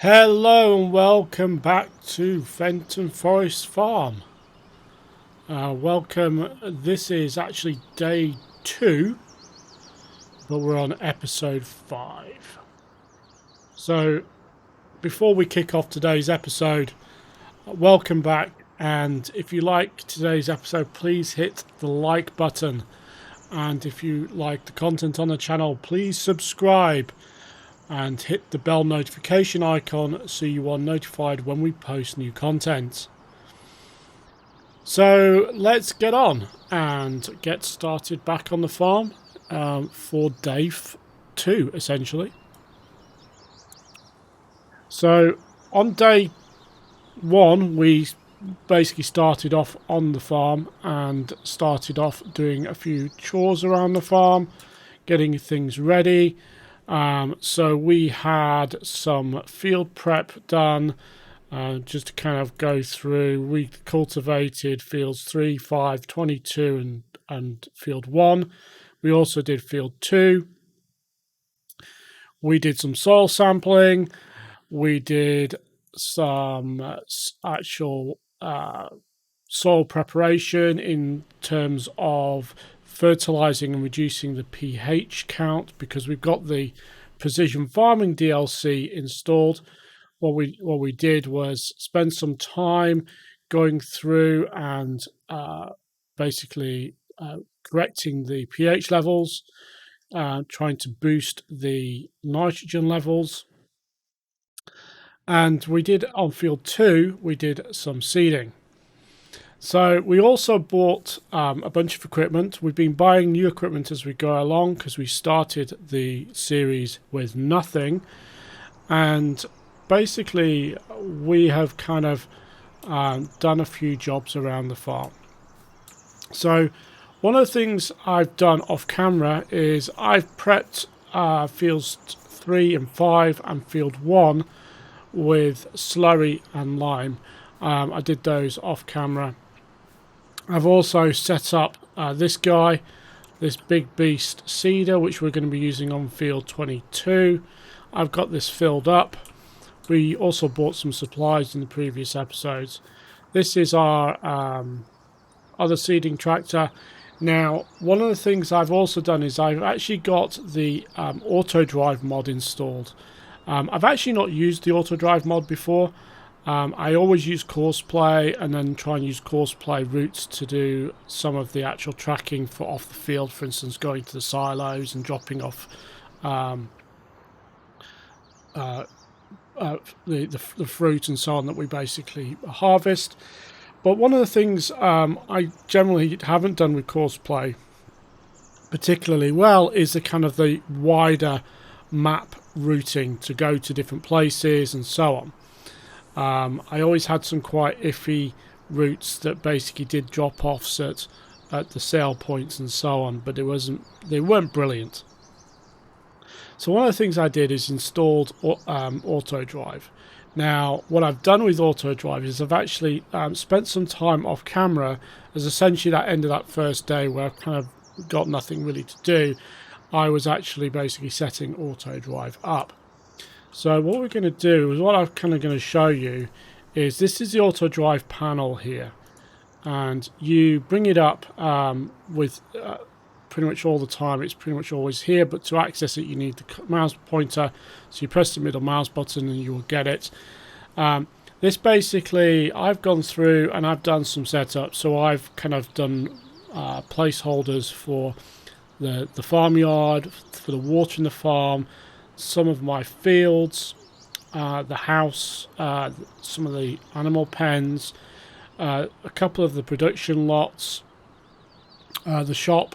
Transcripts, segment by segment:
Hello and welcome back to Fenton Forest Farm. Welcome. This is actually day 2, but we're on episode 5. So before we kick off today's episode, welcome back. And if you like today's episode, please hit the like button. And if you like the content on the channel, please subscribe and hit the bell notification icon so you are notified when we post new content. So let's get on and get started back on the farm for day 2 essentially. So on day 1 we basically started off on the farm and started off doing a few chores around the farm, getting things ready. So we had some field prep done, just to kind of go through. We cultivated fields 3, 5, 22 and field 1. We also did field 2. We did some soil sampling. We did some actual soil preparation in terms of fertilizing and reducing the pH count, because we've got the precision farming DLC installed. What we did was spend some time going through and basically correcting the pH levels, trying to boost the nitrogen levels. And we did on field 2, we did some seeding. So we also bought a bunch of equipment. We've been buying new equipment as we go along because we started the series with nothing. And basically we have kind of done a few jobs around the farm. So one of the things I've done off camera is I've prepped fields 3 and 5 and field 1 with slurry and lime. I did those off camera. I've also set up this big beast seeder, which we're going to be using on field 22. I've got this filled up. We also bought some supplies in the previous episodes. This is our other seeding tractor. Now, one of the things I've also done is I've actually got the AutoDrive mod installed. I've actually not used the AutoDrive mod before. I always use Courseplay and then try and use Courseplay routes to do some of the actual tracking for off the field, for instance, going to the silos and dropping off the fruit and so on that we basically harvest. But one of the things I generally haven't done with Courseplay particularly well is the kind of the wider map routing to go to different places and so on. I always had some quite iffy routes that basically did drop-offs at the sale points and so on, but they weren't brilliant. So one of the things I did is installed AutoDrive. Now, what I've done with AutoDrive is I've actually spent some time off camera, as essentially that end of that first day where I've kind of got nothing really to do. I was actually basically setting AutoDrive up. So what we're going to do is what I'm kind of going to show you is this is the AutoDrive panel here, and you bring it up with pretty much all the time. It's pretty much always here, but to access it you need the mouse pointer, so you press the middle mouse button and you will get it. This basically, I've gone through and I've done some setup, so I've kind of done placeholders for the farmyard, for the water in the farm, some of my fields, the house, some of the animal pens, a couple of the production lots, the shop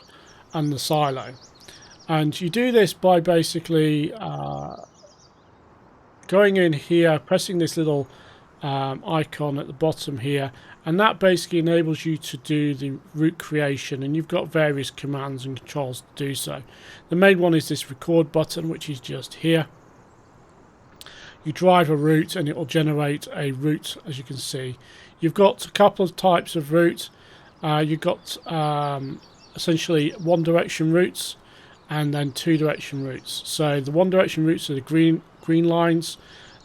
and the silo. And you do this by basically going in here, pressing this little icon at the bottom here, and that basically enables you to do the route creation, and you've got various commands and controls to do so. The main one is this record button, which is just here. You drive a route and it will generate a route, as you can see. You've got a couple of types of route. You've got essentially one direction routes and then two direction routes. So the one direction routes are the green lines.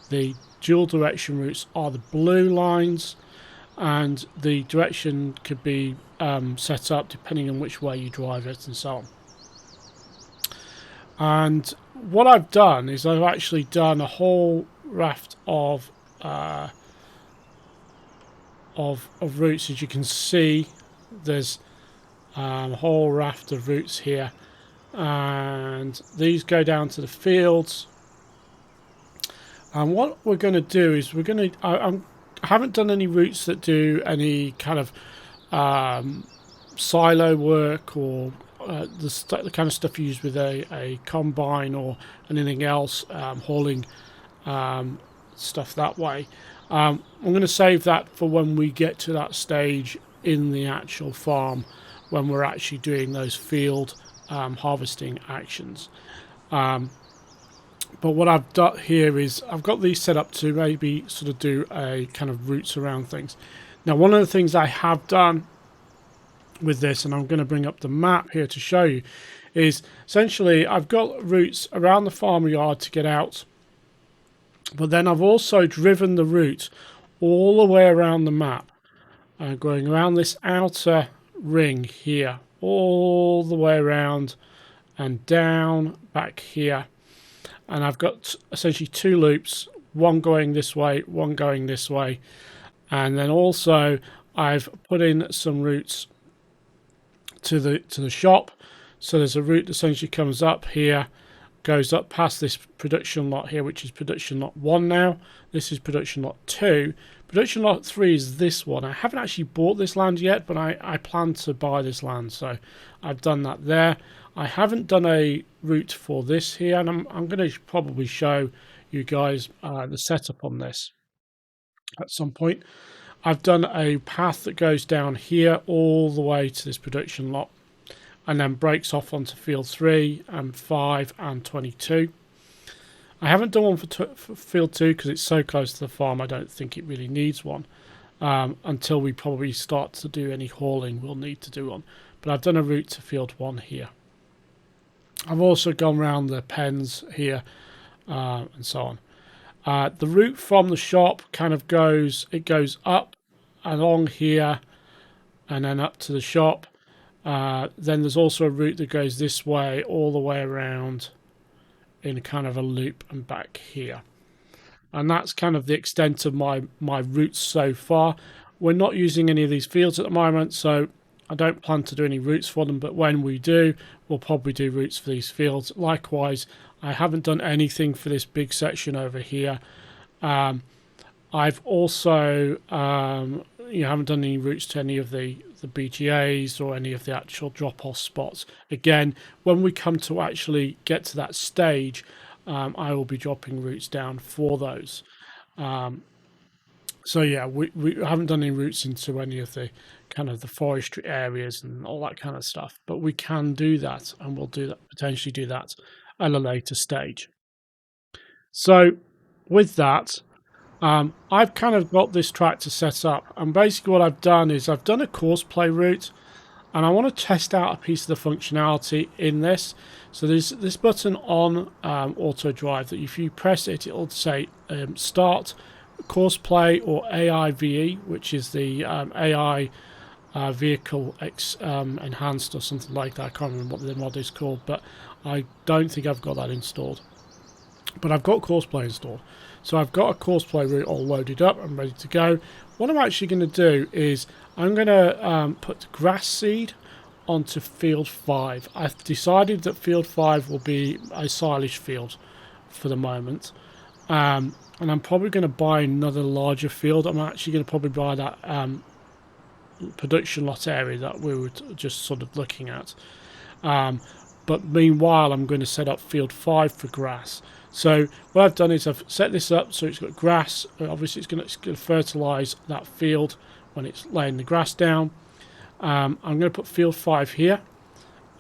The dual direction routes are the blue lines, and the direction could be set up depending on which way you drive it and so on. And what I've done is I've actually done a whole raft of routes. As you can see, there's a whole raft of routes here, and these go down to the fields. And what we're going to do is we're going to I haven't done any routes that do any kind of silo work or the kind of stuff you use with a combine or anything else, hauling stuff that way. I'm going to save that for when we get to that stage in the actual farm, when we're actually doing those field harvesting actions. But what I've done here is I've got these set up to maybe sort of do a kind of routes around things. Now, one of the things I have done with this, and I'm going to bring up the map here to show you, is essentially I've got routes around the farmyard to get out, but then I've also driven the route all the way around the map, going around this outer ring here, all the way around and down back here. And I've got essentially two loops, one going this way, one going this way. And then also I've put in some routes to the shop. So there's a route that essentially comes up here, goes up past this production lot here, which is production lot 1 now. This is production lot 2. Production lot 3 is this one. I haven't actually bought this land yet, but I plan to buy this land, so I've done that there. I haven't done a route for this here, and I'm going to probably show you guys the setup on this at some point. I've done a path that goes down here all the way to this production lot, and then breaks off onto field 3 and 5 and 22. I haven't done one for field 2 because it's so close to the farm. I don't think it really needs one. Until we probably start to do any hauling, we'll need to do one. But I've done a route to field 1 here. I've also gone around the pens here and so on. The route from the shop kind of goes up along here and then up to the shop. Then there's also a route that goes this way all the way around in kind of a loop and back here. And that's kind of the extent of my routes so far. We're not using any of these fields at the moment, so I don't plan to do any routes for them, but when we do, we'll probably do routes for these fields. Likewise, I haven't done anything for this big section over here. I've also haven't done any routes to any of the BGAs or any of the actual drop-off spots. Again, when we come to actually get to that stage, I will be dropping routes down for those. So yeah, we haven't done any routes into any of the kind of the forestry areas and all that kind of stuff, but we can do that, and we'll do that, potentially do that at a later stage. So with that, I've kind of got this tractor set up, and basically what I've done is I've done a course play route, and I want to test out a piece of the functionality in this. So there's this button on AutoDrive that if you press it, it'll say start course play or AIVE, which is the AI vehicle enhanced or something like that. I can't remember what the mod is called, but I don't think I've got that installed. But I've got course play installed. So I've got a course play route all loaded up and ready to go. What I'm actually going to do is I'm going to put grass seed onto field 5. I've decided that field 5 will be a silage field for the moment. And I'm probably going to buy another larger field. I'm actually going to probably buy that production lot area that we were just sort of looking at. But meanwhile, I'm going to set up field 5 for grass. So what I've done is I've set this up so it's got grass. Obviously, it's going to fertilise that field when it's laying the grass down. I'm going to put field 5 here,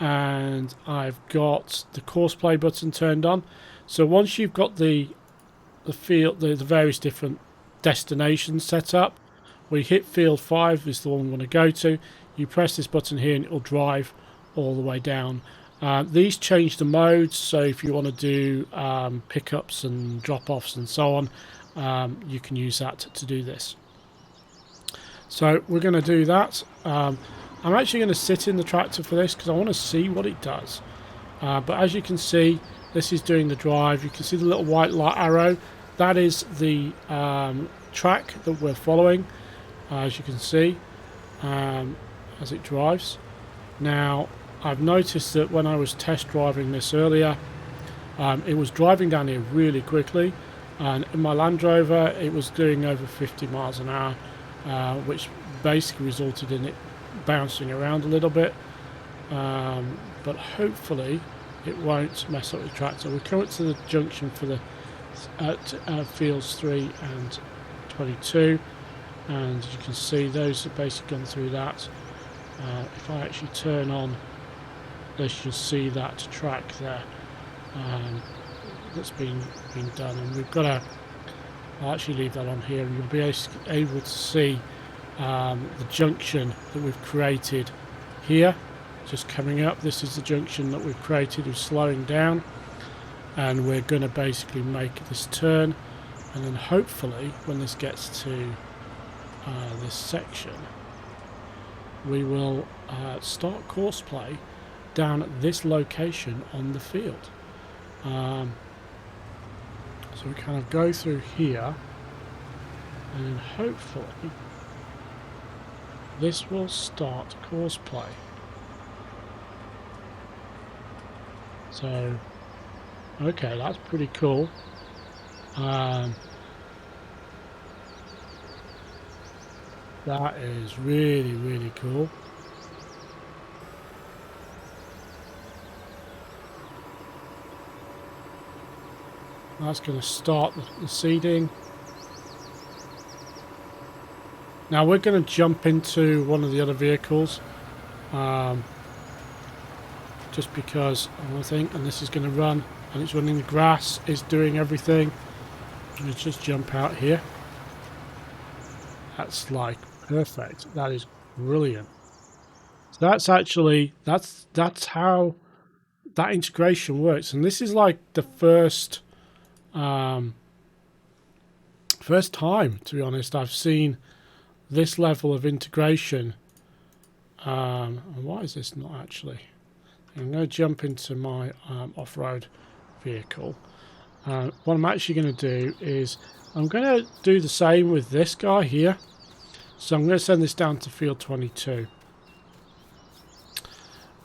and I've got the course play button turned on. So once you've got the field, the various different destinations set up, we hit field 5 is the one we want to go to. You press this button here, and it will drive all the way down These change the modes, so if you want to do pickups and drop-offs and so on, you can use that to do this. So we're going to do that. I'm actually going to sit in the tractor for this because I want to see what it does. But as you can see, this is doing the drive. You can see the little white light arrow. That is the track that we're following, as you can see, as it drives. Now, I've noticed that when I was test driving this earlier, it was driving down here really quickly, and in my Land Rover it was doing over 50 miles an hour, which basically resulted in it bouncing around a little bit, but hopefully it won't mess up the tractor. We're coming to the junction for the fields 3 and 22, and as you can see, those have basically gone through that. If I actually turn on this, you'll see that track there that's been done, and we've got a, I'll actually leave that on here, and you'll be able to see the junction that we've created here just coming up. This is the junction that we've created of slowing down, and we're going to basically make this turn, and then hopefully when this gets to this section, we will start course play down at this location on the field. So we kind of go through here, and then hopefully this will start course play. So, okay, that's pretty cool. That is really, really cool. That's going to start the seeding. Now we're going to jump into one of the other vehicles, just because I think, and this is going to run, and it's running the grass, it's doing everything. Let's just jump out here. That's like perfect. That is brilliant. So that's actually that's how that integration works, and this is like the first time, to be honest, I've seen this level of integration. And why is this not actually? I'm going to jump into my off-road vehicle. What I'm actually going to do is I'm going to do the same with this guy here. So I'm going to send this down to field 22.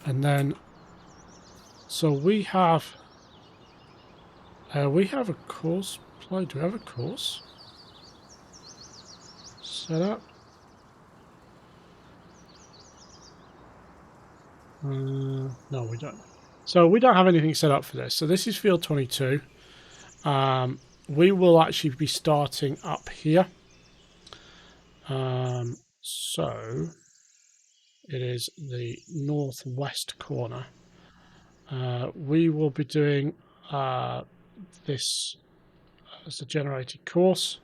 And then, so we have a course play. Do we have a course set up? No, we don't. So we don't have anything set up for this. So this is field 22. We will actually be starting up here. So it is the northwest corner. We will be doing this as a generated course.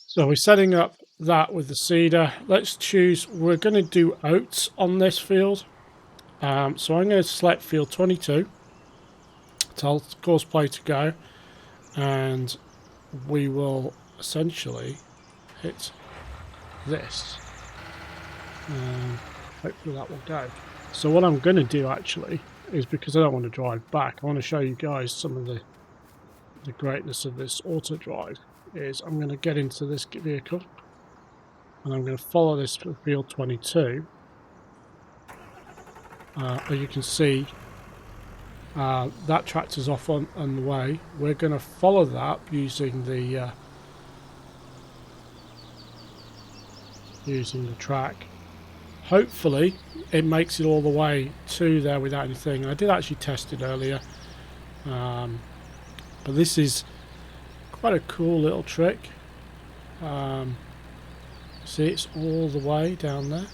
So we're setting up that with the seeder. Let's choose, we're going to do oats on this field. So I'm going to select field 22. Tell course play to go. And we will essentially hit this. Hopefully that will go. So what I'm going to do actually is, because I don't want to drive back, I want to show you guys some of the greatness of this AutoDrive. Is I'm going to get into this vehicle and I'm going to follow this to field 22. As you can see, that tractor's off on the way. We're going to follow that using the track. Hopefully it makes it all the way to there without anything. I did actually test it earlier, but this is quite a cool little trick. See, it's all the way down there.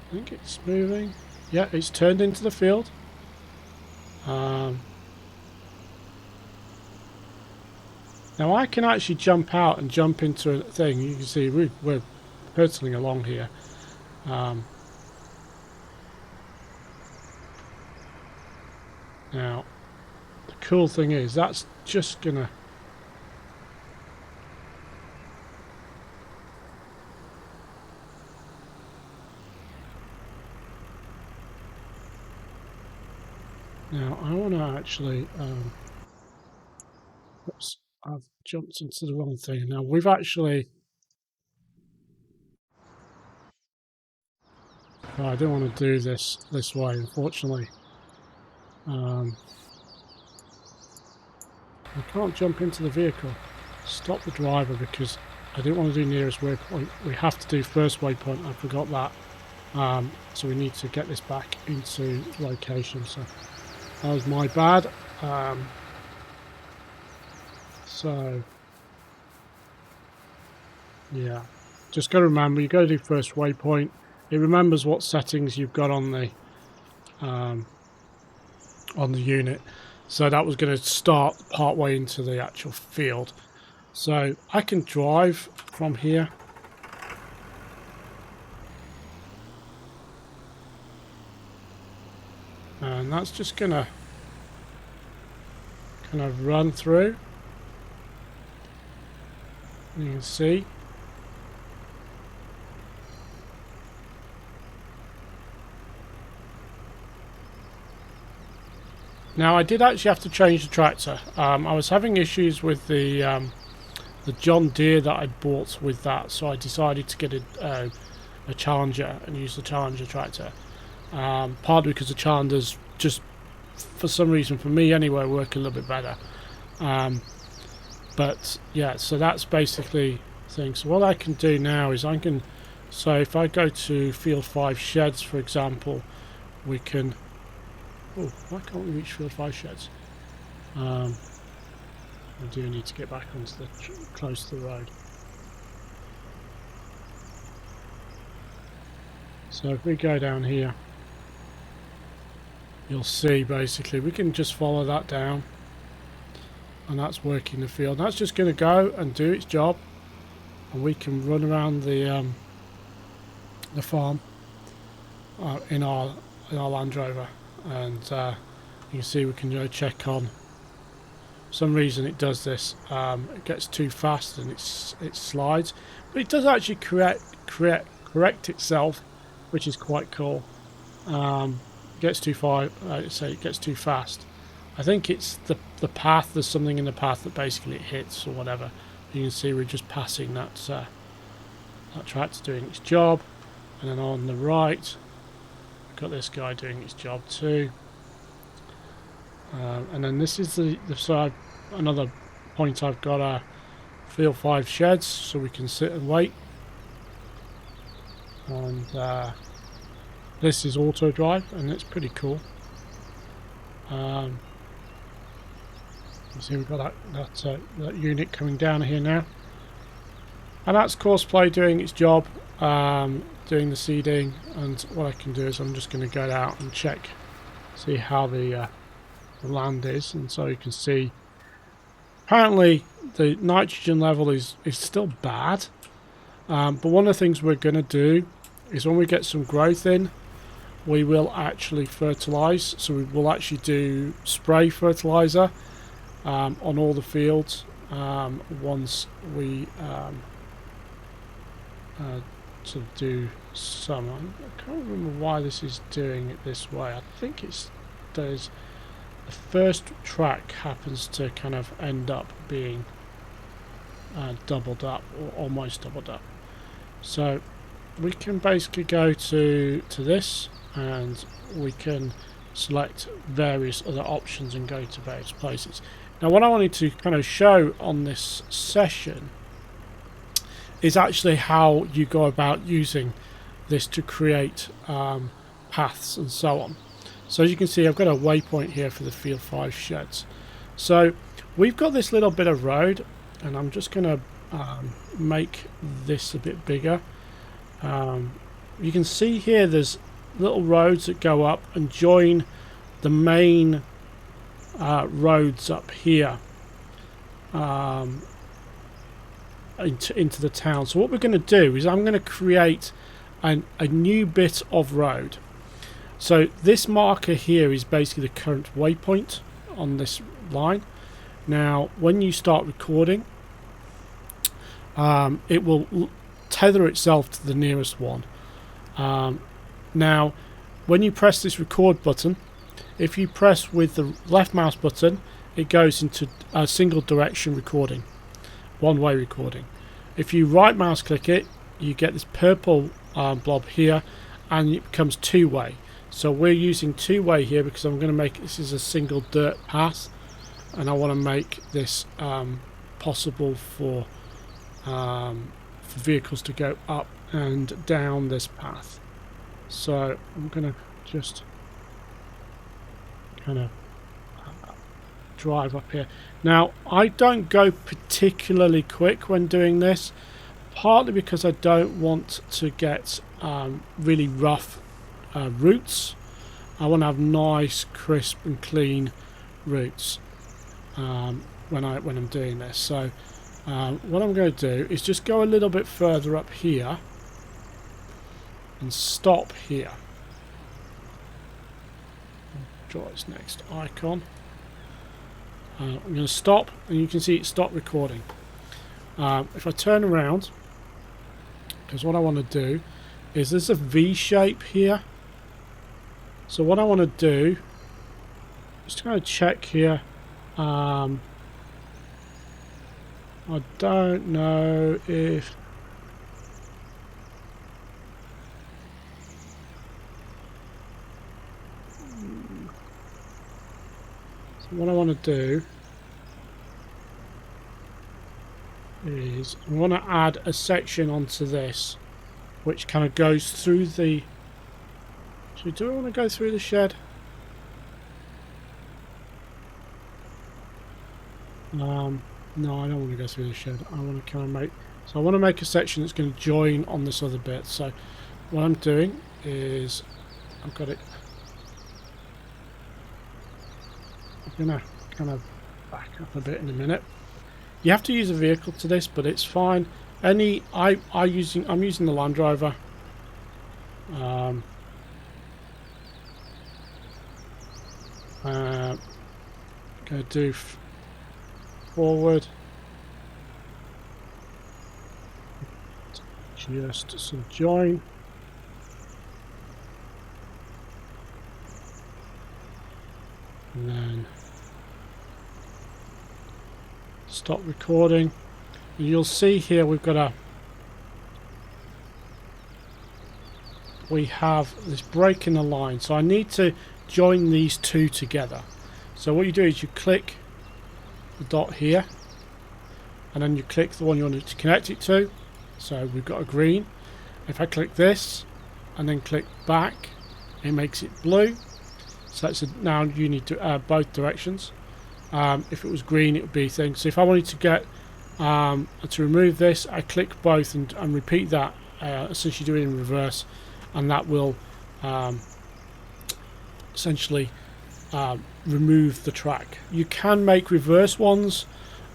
I think it's moving. Yeah, it's turned into the field. Now I can actually jump out and jump into a thing. You can see we're hurtling along here. Now, the cool thing is that's just gonna... Now, I want to actually... oops, I've jumped into the wrong thing. Now, we've actually... Oh, I don't want to do this way, unfortunately. I can't jump into the vehicle. Stop the driver because I didn't want to do nearest waypoint. We have to do first waypoint. I forgot that. So we need to get this back into location. So that was my bad. So yeah, just got to remember you got to do first waypoint. It remembers what settings you've got on the unit. So that was going to start part way into the actual field. So I can drive from here. And that's just going to kind of run through. You can see. Now I did actually have to change the tractor. I was having issues with the John Deere that I bought with that, so I decided to get a Challenger and use the Challenger tractor. Partly because the Challengers just, for some reason, for me anyway, work a little bit better. But yeah, so that's basically the thing. So what I can do now is I can, so if I go to Field 5 Sheds, for example, we can... Oh, why can't we reach Field 5 Sheds? I do need to get back onto the close to the road. So if we go down here, you'll see basically we can just follow that down, and that's working the field. That's just going to go and do its job, and we can run around the farm in our Land Rover. And you can see we can check on. For some reason it does this. It gets too fast and it slides, but it does actually correct itself, which is quite cool. Gets too far. Say it gets too fast. I think it's the path. There's something in the path that basically it hits or whatever. You can see we're just passing that tractor doing its job, and then on the right. Got this guy doing his job too, and then this is the side. Another point I've got a Field 5 Sheds, so we can sit and wait. And this is AutoDrive, and it's pretty cool. You see we've got that unit coming down here now, and that's Courseplay doing its job. Doing the seeding, and what I can do is I'm just going to go out and check, see how the land is, and so you can see apparently the nitrogen level is still bad, but one of the things we're going to do is when we get some growth in, we will actually fertilize. So we will actually do spray fertilizer on all the fields once we to do some. I can't remember why this is doing it this way. I think there's the first track happens to kind of end up being doubled up or almost doubled up. So we can basically go to this, and we can select various other options and go to various places. Now what I wanted to kind of show on this session is actually how you go about using this to create paths and so on. So as you can see, I've got a waypoint here for the Field 5 Sheds. So we've got this little bit of road, and I'm just going to make this a bit bigger. You can see here there's little roads that go up and join the main roads up here into the town. So what we're going to do is I'm going to create a new bit of road. So this marker here is basically the current waypoint on this line. Now when you start recording, it will tether itself to the nearest one. Now when you press this record button, if you press with the left mouse button, it goes into a single direction recording, one-way recording. If you right mouse click it, you get this purple blob here, and it becomes two-way. So we're using two-way here because I'm going to make this is a single dirt path, and I want to make this possible for vehicles to go up and down this path. So I'm going to just kind of drive up here. Now I don't go particularly quick when doing this, partly because I don't want to get really rough routes. I want to have nice, crisp and clean routes when I'm doing this. So what I'm going to do is just go a little bit further up here and stop here. Draw its next icon. I'm going to stop, and you can see it stopped recording. If I turn around, because what I want to do is there's a V shape here. So what I want to do is to kind of check here. I don't know if what I want to do is I want to add a section onto this which kind of goes through the... So do I want to go through the shed? No, I don't want to go through the shed. I want to kind of make... So I want to make a section that's going to join on this other bit. So what I'm doing is I've got it... I'm going to kind of back up a bit in a minute. You have to use a vehicle to this, but it's fine. I'm using the Land Rover. Going to do forward. Just sort of join. And then stop recording. And you'll see here we have this break in the line, so I need to join these two together. So what you do is you click the dot here, and then you click the one you want to connect it to. So we've got a green. If I click this and then click back, it makes it blue. So that's now you need to both directions. If it was green, it would be thing. So if I wanted to get to remove this, I click both and repeat that, essentially do it in reverse, and that will essentially remove the track. You can make reverse ones.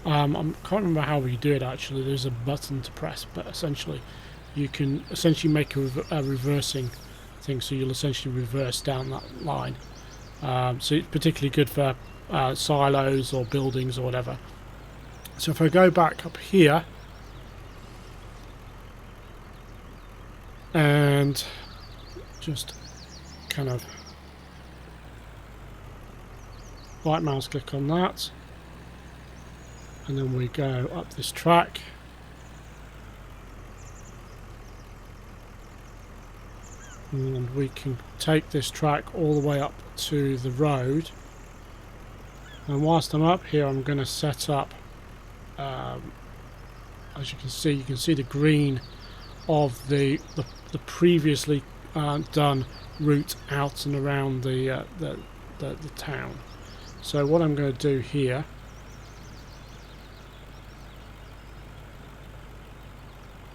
I can't remember how you do it actually. There's a button to press, but essentially you can make a reversing thing, so you'll essentially reverse down that line. So it's particularly good for silos or buildings or whatever. So if I go back up here and just kind of right mouse click on that, and then we go up this track, and we can take this track all the way up to the road. And whilst I'm up here, I'm going to set up, as you can see the green of the previously done route out and around the town. So what I'm going to do here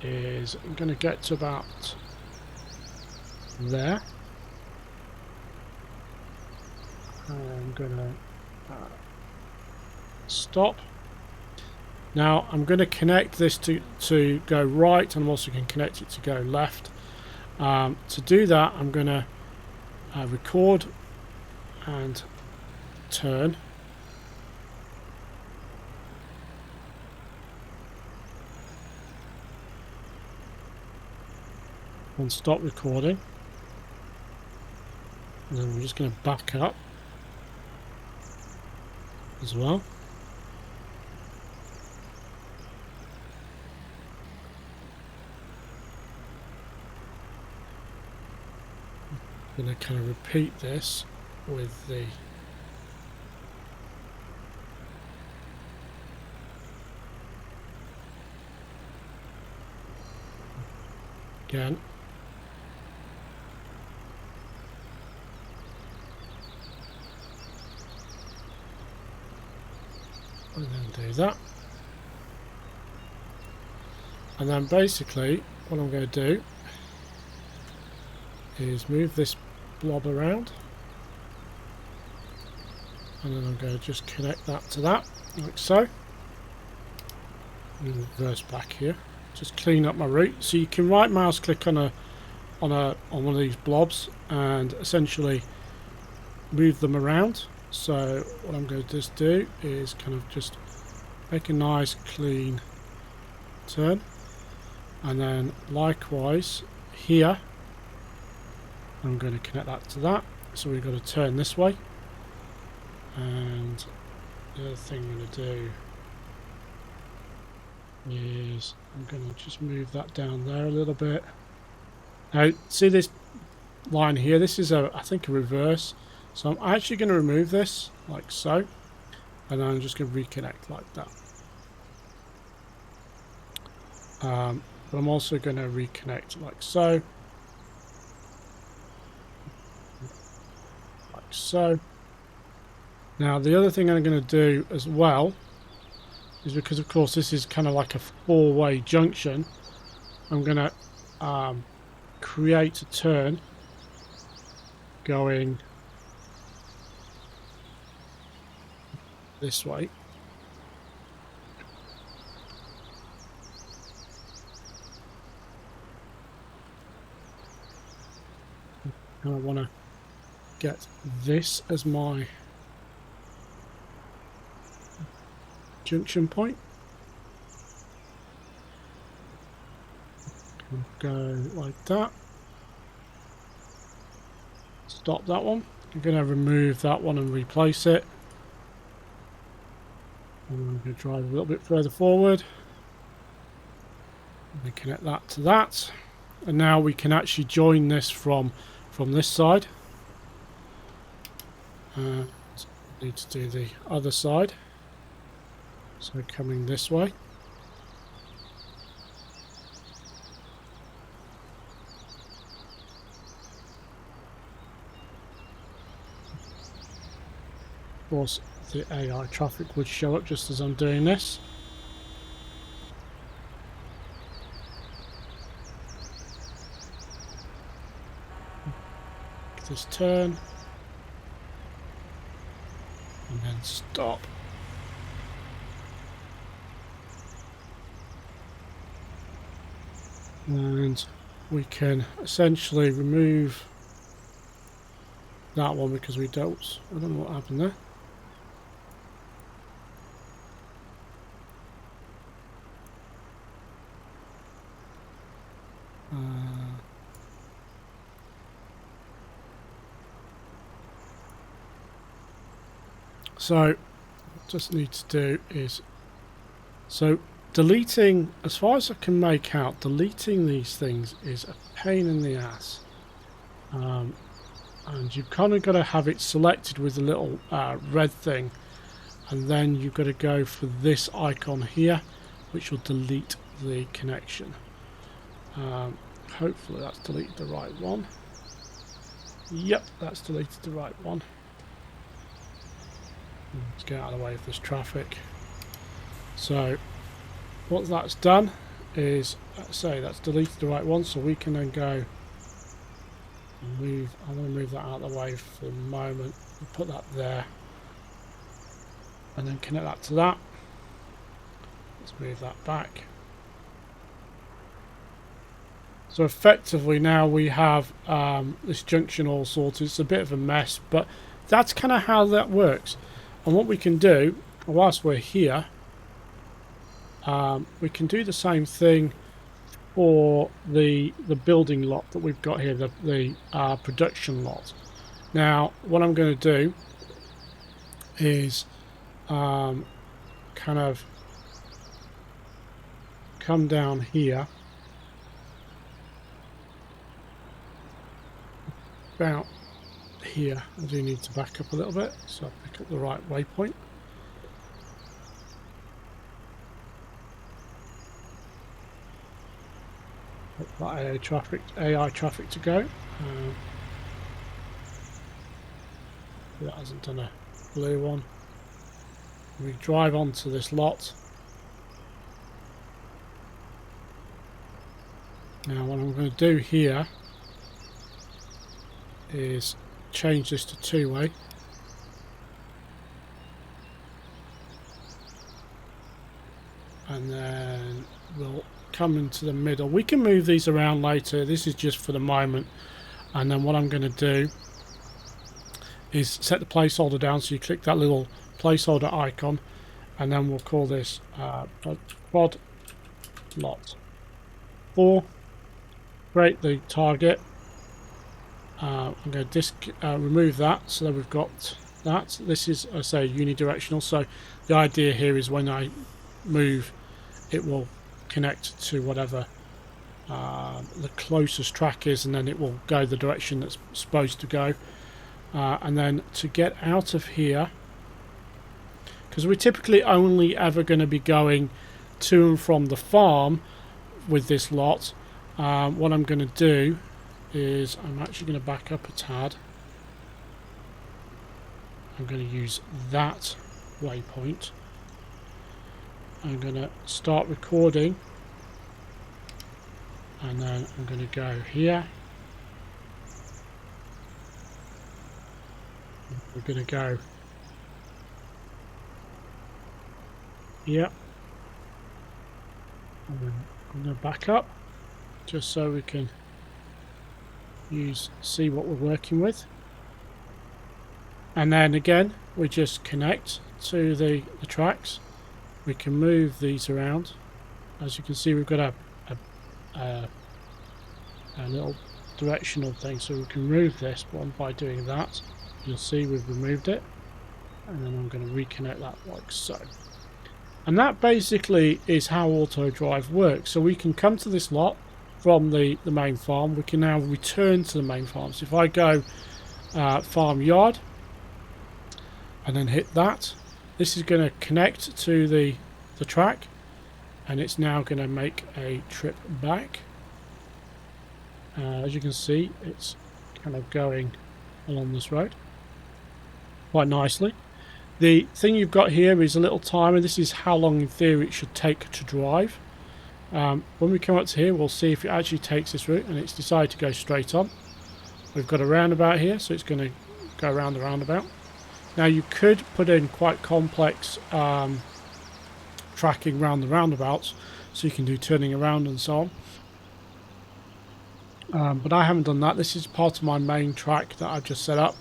is I'm going to get to about there. I'm going to stop. Now I'm going to connect this to go right, and I'm also going to connect it to go left. To do that, I'm going to record and turn. And stop recording. And then we're just going to back up as well. I'm going to kind of repeat this with the again. And then do that. And then basically what I'm going to do is move this blob around, and then I'm going to just connect that to that, like so. And reverse back here. Just clean up my route. So you can right mouse click on one of these blobs and essentially move them around. So what I'm going to just do is kind of just make a nice clean turn, and then likewise here I'm going to connect that to that. So we've got to turn this way, and the other thing I'm going to do is I'm going to just move that down there a little bit. Now see this line here, this is I think a reverse, so I'm actually going to remove this like so, and then I'm just going to reconnect like that. But I'm also going to reconnect like so, like so. Now the other thing I'm going to do as well is, because of course this is kind of like a four-way junction, I'm going to create a turn going this way. And I want to get this as my junction point. Go like that. Stop that one. I'm going to remove that one and replace it. And I'm going to drive a little bit further forward. We connect that to that, and now we can actually join this from this side. Need to do the other side. So coming this way. Of course, the AI traffic would show up just as I'm doing this. This turn. And then stop. And we can essentially remove that one because we don't. I don't know what happened there. So just need to do is, so deleting, as far as I can make out, deleting these things is a pain in the ass. And you've kind of got to have it selected with a little red thing, and then you've got to go for this icon here, which will delete the connection. Hopefully that's deleted the right one. Yep, that's deleted the right one. Let's get out of the way of this traffic. So what that's done is, say that's deleted the right one, so we can then go and move. I'm going to move that out of the way for the moment. We'll put that there and then connect that to that. Let's move that back. So effectively now we have this junction all sorted. It's a bit of a mess, but that's kind of how that works. And what we can do, whilst we're here, we can do the same thing for the building lot that we've got here, the production lot. Now, what I'm going to do is kind of come down here about here. I do need to back up a little bit, so I pick up the right waypoint. That AI traffic to go. That hasn't done a blue one. We drive onto this lot. Now what I'm going to do here is change this to two-way. And then we'll come into the middle. We can move these around later. This is just for the moment. And then what I'm going to do is set the placeholder down. So you click that little placeholder icon, and then we'll call this prod lot 4. Create the target. I'm going to remove that, so that we've got that. This is, I say, unidirectional. So the idea here is when I move, it will connect to whatever the closest track is, and then it will go the direction that's supposed to go. And then to get out of here, because we're typically only ever going to be going to and from the farm with this lot, what I'm going to do is I'm actually going to back up a tad. I'm going to use that waypoint. I'm going to start recording, and then I'm going to go here. We're going to go here. And then I'm going to back up just so we can see what we're working with. And then again, we just connect to the tracks. We can move these around. As you can see, we've got a little directional thing, so we can remove this one by doing that. You'll see we've removed it, and then I'm going to reconnect that like so. And that basically is how AutoDrive works. So we can come to this lot from the main farm. We can now return to the main farm. So if I go farm yard and then hit that, this is going to connect to the track, and it's now going to make a trip back. As you can see, it's kind of going along this road quite nicely. The thing you've got here is a little timer. This is how long in theory it should take to drive. When we come up to here, we'll see if it actually takes this route, and it's decided to go straight on. We've got a roundabout here, so it's going to go around the roundabout. Now you could put in quite complex tracking around the roundabouts, so you can do turning around and so on. But I haven't done that. This is part of my main track that I've just set up.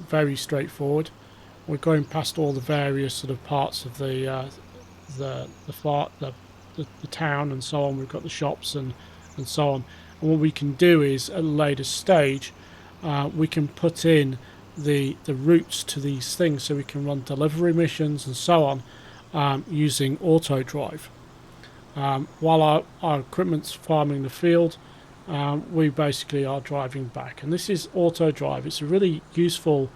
Very straightforward. We're going past all the various sort of parts of the town and so on. We've got the shops and so on. And what we can do is at a later stage, we can put in the routes to these things, so we can run delivery missions and so on using AutoDrive. While our equipment's farming the field, we basically are driving back. And this is AutoDrive. It's a really useful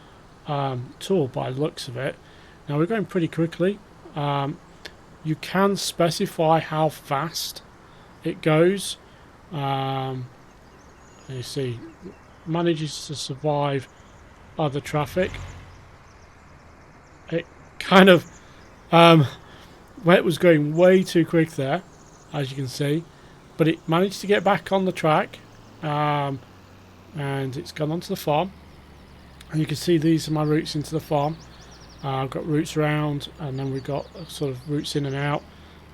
tool by the looks of it. Now we're going pretty quickly. You can specify how fast it goes. You see, manages to survive other traffic. It kind of it was going way too quick there. as you can see, but it managed to get back on the track, and it's gone onto the farm. And you can see these are my routes into the farm. I've got routes around, and then we've got sort of routes in and out.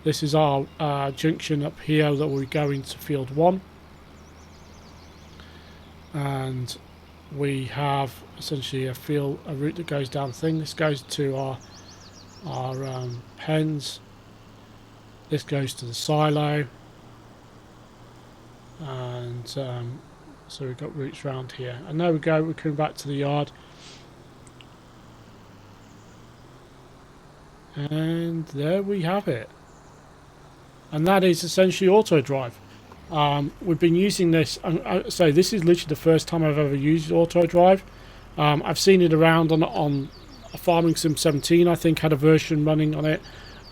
This is our junction up here that we go into field 1, and we have essentially a route that goes down the thing. This goes to our pens. This goes to the silo, and so we've got routes around here. And there we go, we're coming back to the yard. And there we have it. And that is essentially AutoDrive. We've been using this, so this is literally the first time I've ever used AutoDrive. I've seen it around on Farming Sim 17, I think, had a version running on it.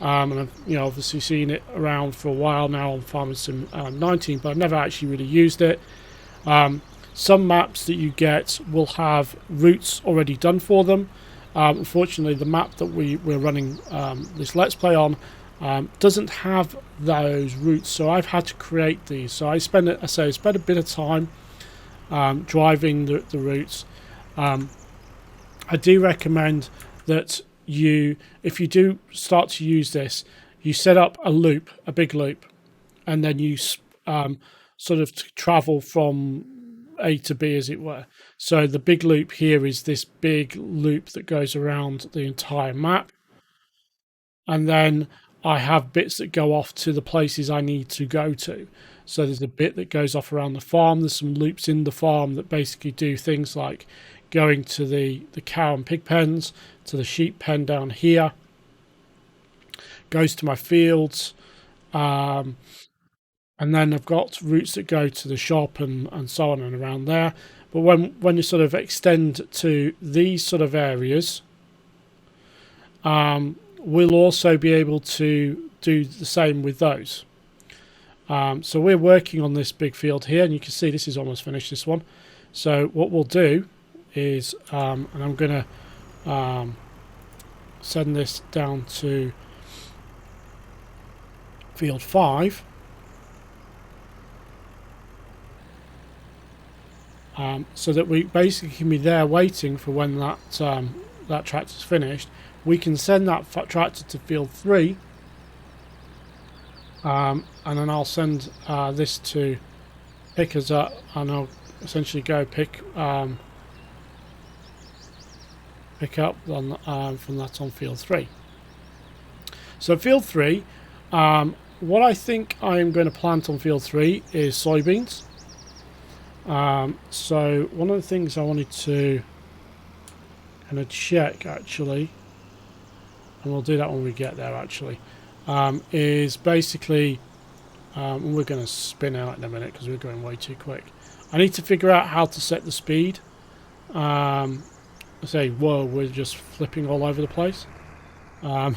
And I've obviously seen it around for a while now on Farming Sim 19, but I've never actually really used it. Some maps that you get will have routes already done for them. Unfortunately, the map that we're running this Let's Play on doesn't have those routes, so I've had to create these. So I spend a bit of time driving the routes. I do recommend that if you do start to use this, you set up a big loop, and then you sort of travel from A to B, as it were. So the big loop here is this big loop that goes around the entire map, and then I have bits that go off to the places I need to go to. So there's a bit that goes off around the farm. There's some loops in the farm that basically do things like going to the cow and pig pens, to the sheep pen down here, goes to my fields, and then I've got routes that go to the shop and so on and around there. But when you sort of extend to these sort of areas, we'll also be able to do the same with those. So we're working on this big field here, and you can see this is almost finished, this one. So what we'll do is, and I'm going to send this down to field 5. So that we basically can be there waiting for when that tractor's finished. We can send that tractor to field 3, and then I'll send this to pick us up, and I'll essentially go pick up from that on field 3. So field 3, what I think I am going to plant on field 3 is soybeans. So one of the things I wanted to kind of check, actually, and we'll do that when we get there, actually, is basically, we're going to spin out in a minute because we're going way too quick. I need to figure out how to set the speed. I say, whoa, we're just flipping all over the place. But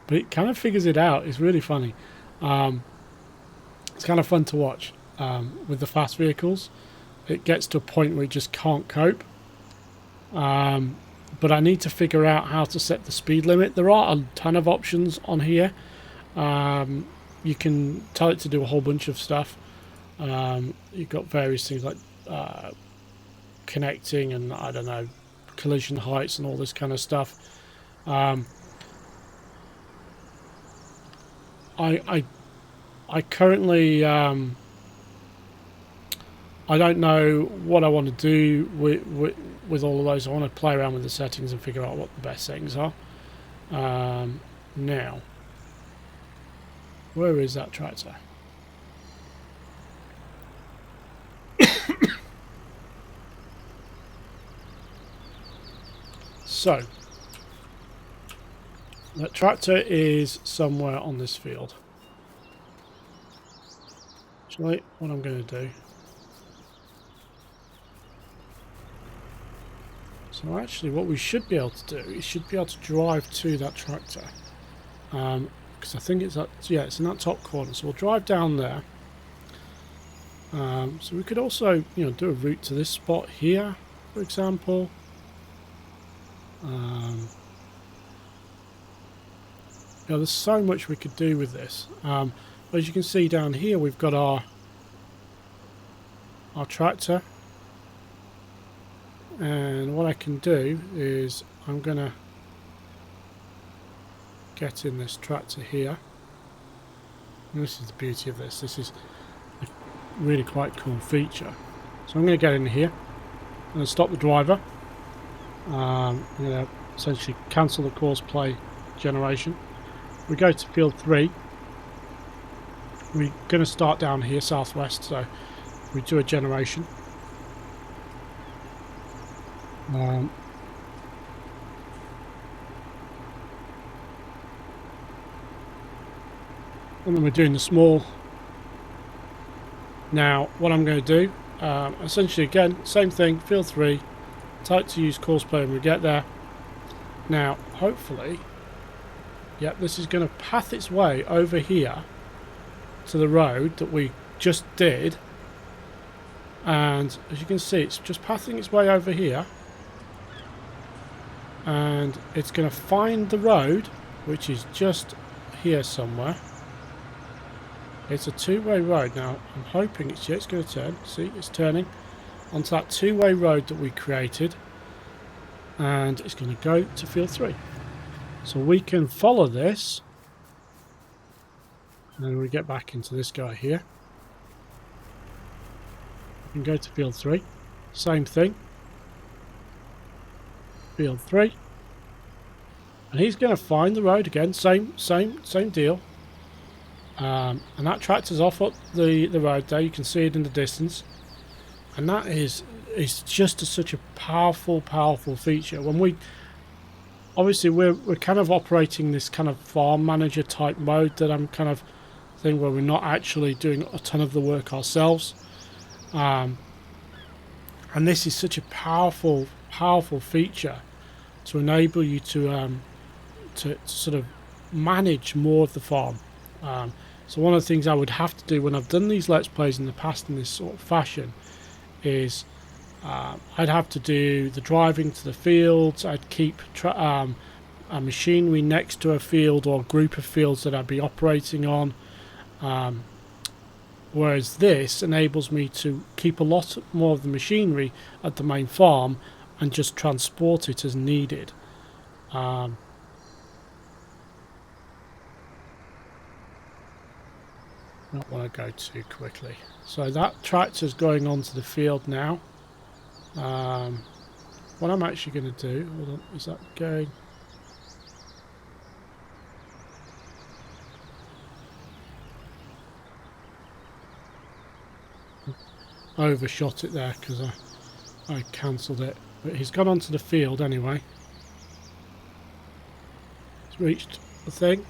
it kind of figures it out. It's really funny. It's kind of fun to watch. With the fast vehicles, it gets to a point where you just can't cope. But I need to figure out how to set the speed limit. There are a ton of options on here. You can tell it to do a whole bunch of stuff. You've got various things like connecting and, I don't know, collision heights and all this kind of stuff. I currently I don't know what I want to do with all of those. I want to play around with the settings and figure out what the best settings are. Now, where is that tractor? So, that tractor is somewhere on this field. Actually, what I'm going to do. So actually what we should be able to do is should be able to drive to that tractor. Because I think it's it's in that top corner. So we'll drive down there. So we could also, do a route to this spot here, for example. There's so much we could do with this. as you can see down here, we've got our tractor, and what I can do is I'm gonna get in this tractor here. And this is the beauty of this. This is a really quite cool feature. So I'm going to get in here. I'm going to stop the driver. I'm going to essentially cancel the course play generation. We go to field 3. We're going to start down here southwest, so we do a generation. And then we're doing the small. Now what I'm going to do, essentially again, same thing, field 3, type to use course play when we get there. Now hopefully, yep, this is going to path its way over here to the road that we just did, and as you can see, it's just pathing its way over here, and it's going to find the road, which is just here somewhere. It's a two-way road. Now I'm hoping it's going to turn. See, it's turning onto that two-way road that we created, and it's going to go to field 3. So we can follow this, and then we get back into this guy here. We can go to field 3. Same thing. Field 3, and he's going to find the road again. Same deal. And that tractor's off up the road there. You can see it in the distance, and that is just such a powerful feature. When we obviously we're kind of operating this kind of farm manager type mode that I'm kind of thing where we're not actually doing a ton of the work ourselves, and this is such a powerful feature to enable you to sort of manage more of the farm. So one of the things I would have to do when I've done these Let's Plays in the past in this sort of fashion is I'd have to do the driving to the fields. I'd keep a machinery next to a field or a group of fields that I'd be operating on, whereas this enables me to keep a lot more of the machinery at the main farm and just transport it as needed. Not want to go too quickly. So that tractor's going onto the field now. What I'm actually going to do, hold on, is that going? I overshot it there because I cancelled it. But he's gone onto the field anyway. He's reached the thing.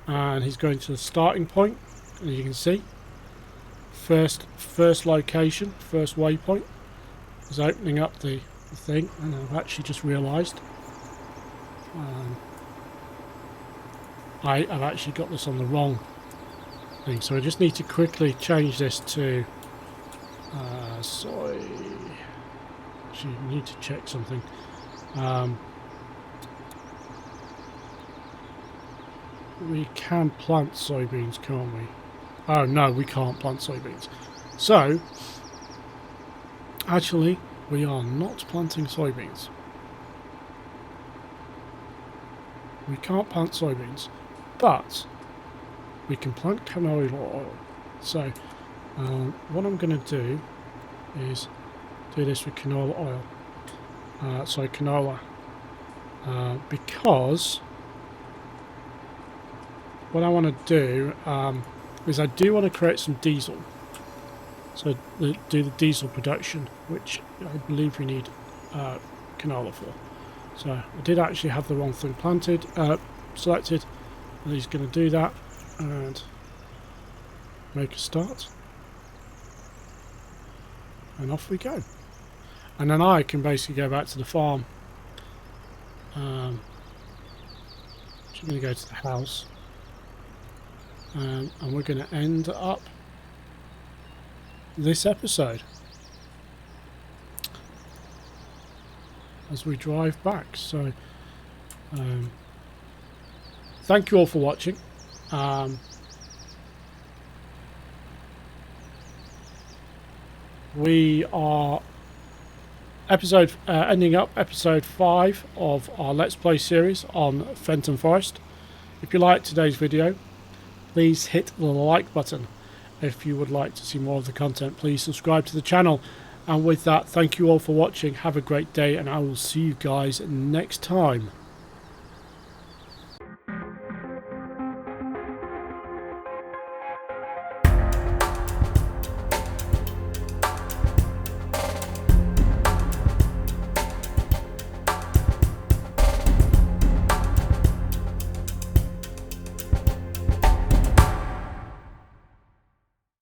And he's going to the starting point, as you can see. First location, first waypoint is opening up the thing, and I've actually just realised I've actually got this on the wrong thing, so I just need to quickly change this to soy. Actually, I need to check something. We can plant soybeans, can't we? Oh no, we can't plant soybeans. So, actually, we are not planting soybeans. We can't plant soybeans, but we can plant canola oil. So, what I'm going to do is do this with canola oil. Canola. Because what I want to do is I do want to create some diesel. So do the diesel production, which I believe we need canola for. So I did actually have the wrong thing selected, and he's going to do that and make a start. And off we go. And then I can basically go back to the farm. I'm going to go to the house. And we're going to end up this episode as we drive back. So thank you all for watching. We are ending up episode 5 of our Let's Play series on Fenton Forest. If you liked today's video, please hit the like button. If you would like to see more of the content, please subscribe to the channel. And with that, thank you all for watching. Have a great day, and I will see you guys next time.